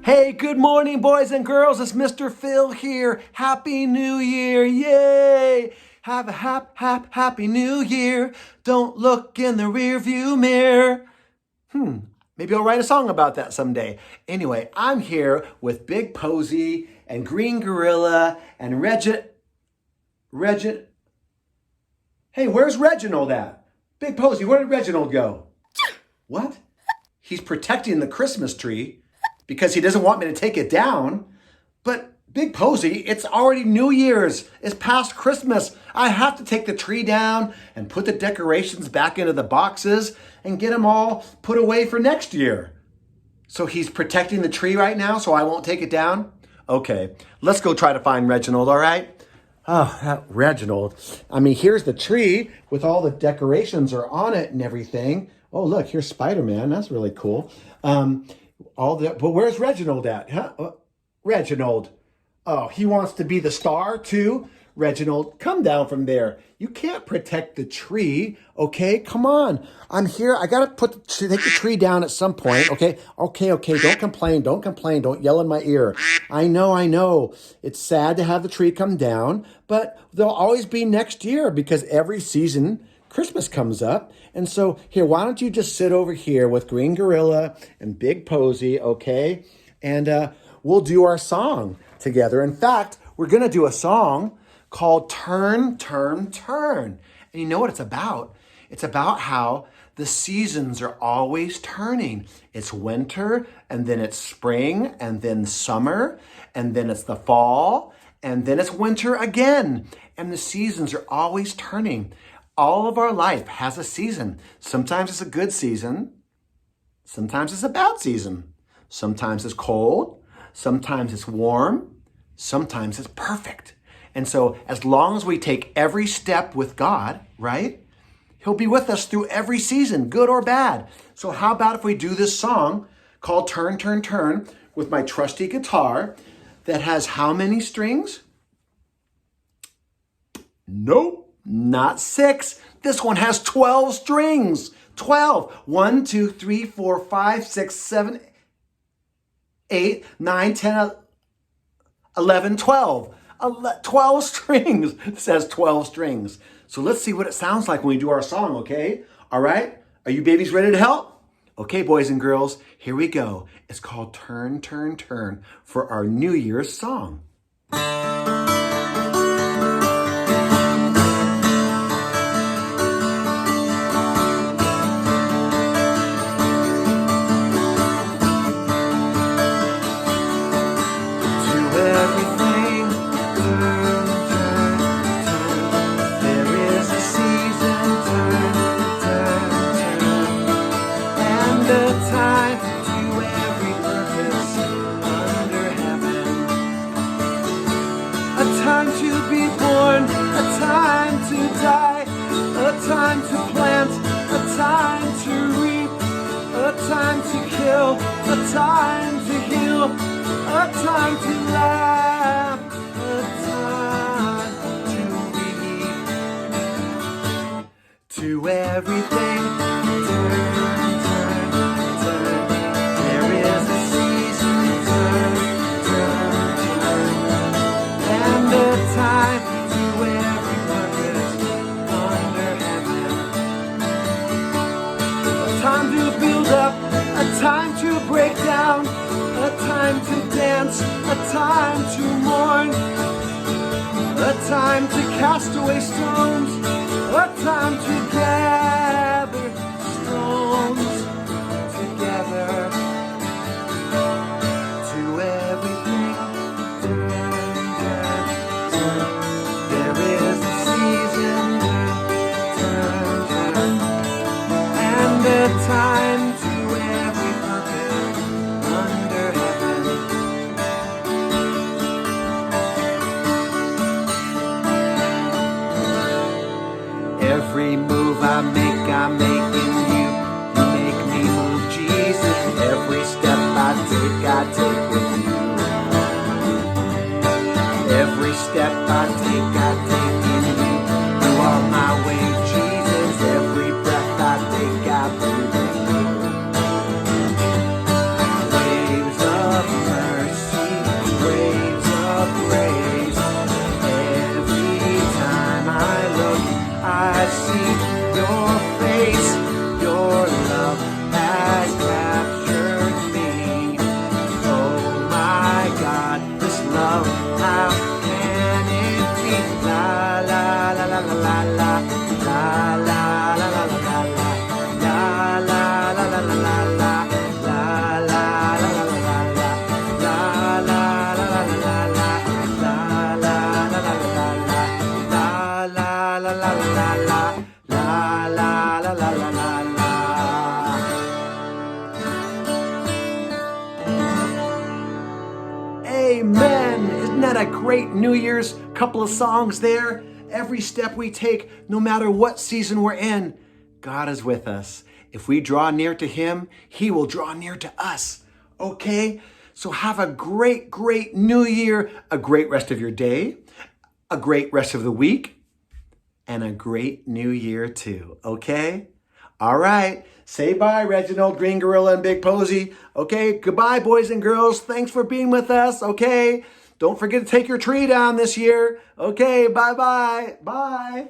Hey, good morning, boys and girls. It's Mr. Phil here. Happy New Year. Yay. Have a happy New Year. Don't look in the rearview mirror. Maybe I'll write a song about that someday. Anyway, I'm here with Big Posy and Green Gorilla and Regin. Hey, where's Reginald at? Big Posy, where did Reginald go? What? He's protecting the Christmas tree because he doesn't want me to take it down. But Big Posy, it's already New Year's. It's past Christmas. I have to take the tree down and put the decorations back into the boxes and get them all put away for next year. So he's protecting the tree right now so I won't take it down? Okay, let's go try to find Reginald, all right? Oh, Reginald. I mean, here's the tree with all the decorations are on it and everything. Oh, look, here's Spider-Man. That's really cool. But where's Reginald at? Huh? Reginald. Oh, he wants to be the star too? Reginald, come down from there. You can't protect the tree, okay? Come on. I'm here. I got to take the tree down at some point, okay? Okay. Don't complain. Don't yell in my ear. I know. It's sad to have the tree come down, but there'll always be next year because every season Christmas comes up. And so here, why don't you just sit over here with Green Gorilla and Big Posy, okay? And we'll do our song together. In fact, we're going to do a song called Turn, Turn, Turn. And you know what it's about? It's about how the seasons are always turning. It's winter, and then it's spring, and then summer, and then it's the fall, and then it's winter again. And the seasons are always turning. All of our life has a season. Sometimes it's a good season. Sometimes it's a bad season. Sometimes it's cold. Sometimes it's warm. Sometimes it's perfect. And so as long as we take every step with God, right? He'll be with us through every season, good or bad. So how about if we do this song called Turn, Turn, Turn with my trusty guitar that has how many strings? Nope, not 6. This one has 12 strings. 12. 1, 2, 3, 4, 5, 6, 7, 8, 9, 10, 11, 12. 12 strings. It says 12 strings. So let's see what it sounds like when we do our song, okay? All right? Are you babies ready to help? Okay, boys and girls, here we go. It's called Turn, Turn, Turn for our New Year's song. A time to heal, a time to laugh, a time to weep. To everything, turn, turn, turn. There is a season, turn, turn, turn. And a time to every purpose under heaven. A time to build up, a time to break down, a time to dance, a time to mourn, a time to cast away stones, a time to gather stones together. To everything, turn, turn, turn. There is a season, turn, turn, and a time to every move I make in you. You make me move, Jesus. Every step I take with you. Every step I take in you. You are my way, Jesus. Every breath I take, I breathe with you. Waves of mercy. great New Year's couple of songs there. Every step we take, no matter what season we're in, God is with us. If we draw near to him, he will draw near to us. Okay? So have a great, great New Year, a great rest of your day, a great rest of the week, and a great New Year too. Okay? All right. Say bye, Reginald, Green Gorilla, and Big Posy. Okay? Goodbye, boys and girls. Thanks for being with us. Okay? Don't forget to take your tree down this year. Okay? Bye-bye. Bye.